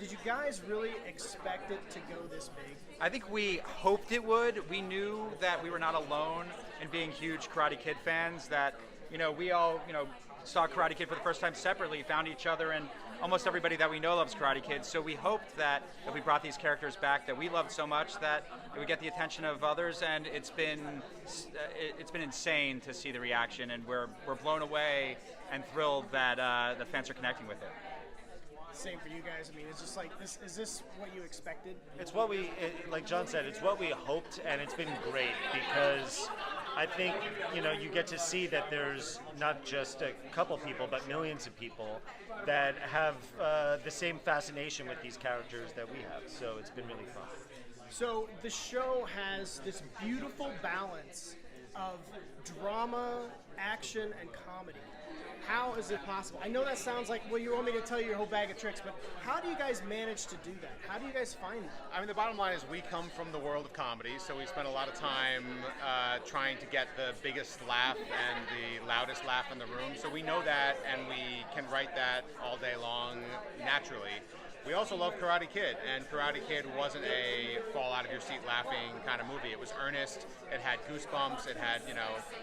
Did you guys really expect it to go this big? I think we hoped it would. We knew that we were not alone in being huge Karate Kid fans, that, we all, saw Karate Kid for the first time separately, found each other, and almost everybody that we know loves Karate Kid. So we hoped that if we brought these characters back that we loved so much that it would get the attention of others, and it's been insane to see the reaction, and we're blown away and thrilled that the fans are connecting with it. Same for you guys. I mean, it's just like this. Is this what you expected? It's what like John said, it's what we hoped, and it's been great because I think you get to see that there's not just a couple people, but millions of people that have the same fascination with these characters that we have. So it's been really fun. So the show has this beautiful balance of drama, action, and comedy. How is it possible? I know that sounds like, well, you want me to tell you your whole bag of tricks, but how do you guys manage to do that? How do you guys find that? I mean, the bottom line is we come from the world of comedy, so we spend a lot of time trying to get the biggest laugh and the loudest laugh in the room. So we know that, and we can write that all day long naturally. We also love Karate Kid, and Karate Kid wasn't a fall out of your seat laughing kind of movie. It was earnest, it had goosebumps, it had,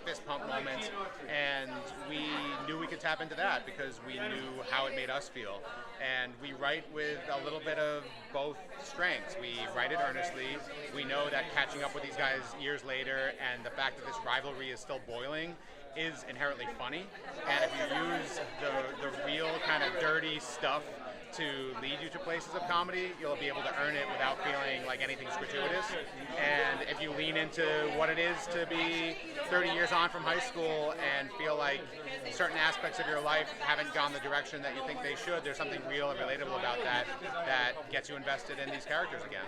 fist pump moments, and we knew we could tap into that because we knew how it made us feel. And we write with a little bit of both strengths. We write it earnestly. We know that catching up with these guys years later and the fact that this rivalry is still boiling is inherently funny. And if you use the real kind of dirty stuff to lead you to places of comedy, you'll be able to earn it without feeling like anything's gratuitous. And if you lean into what it is to be 30 years on from high school and feel like certain aspects of your life haven't gone the direction that you think they should, there's something real and relatable about that gets you invested in these characters again.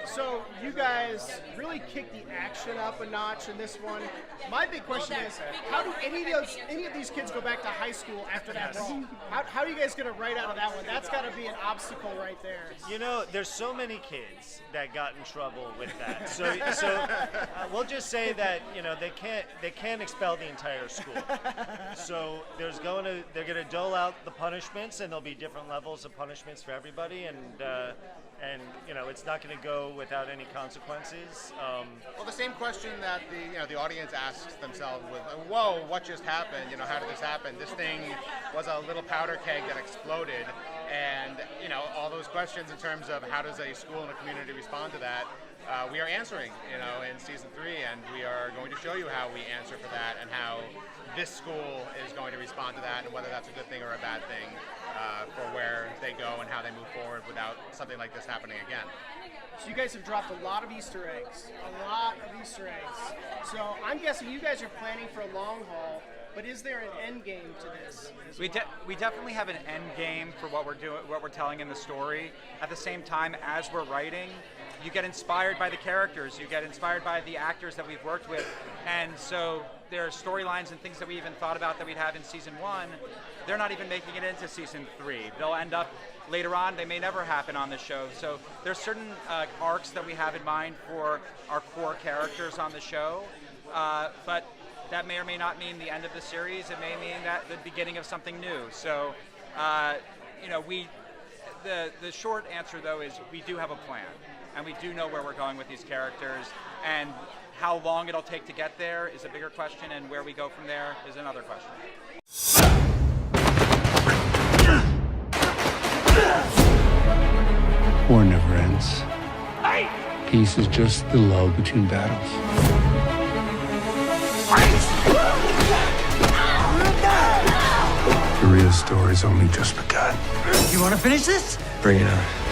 So you guys really kicked the action up a notch in this one. My big question is, how do any of these kids go back to high school after that brawl? How are you guys going to write out of that one? That's got to be an obstacle right there. There's so many kids that got in trouble with that. So we'll just say that they can't expel the entire school. So they're going to dole out the punishments, and there'll be different levels of punishments for everybody, and it's not going to go without any consequences. Well, the same question that the audience asks themselves with, whoa, what just happened? How did this happen? This thing was a little powder keg that exploded. And, all those questions in terms of how does a school and a community respond to that, we are answering, in season 3, and we are going to show you how we answer for that and how this school is going to respond to that and whether that's a good thing or a bad thing for where they go and how they move forward without something like this happening again. So you guys have dropped a lot of Easter eggs. So I'm guessing you guys are planning for a long haul. But is there an end game to this? We definitely have an end game for what we're doing, what we're telling in the story. At the same time, as we're writing, you get inspired by the characters, you get inspired by the actors that we've worked with, and so there are storylines and things that we even thought about that we'd have in season 1. They're not even making it into season 3. They'll end up later on. They may never happen on the show. So there's certain arcs that we have in mind for our core characters on the show, but that may or may not mean the end of the series. It may mean that the beginning of something new. So, the short answer though is we do have a plan, and we do know where we're going with these characters, and how long it'll take to get there is a bigger question, and where we go from there is another question. War never ends. Peace is just the lull between battles. The real story's only just begun. You want to finish this? Bring it on.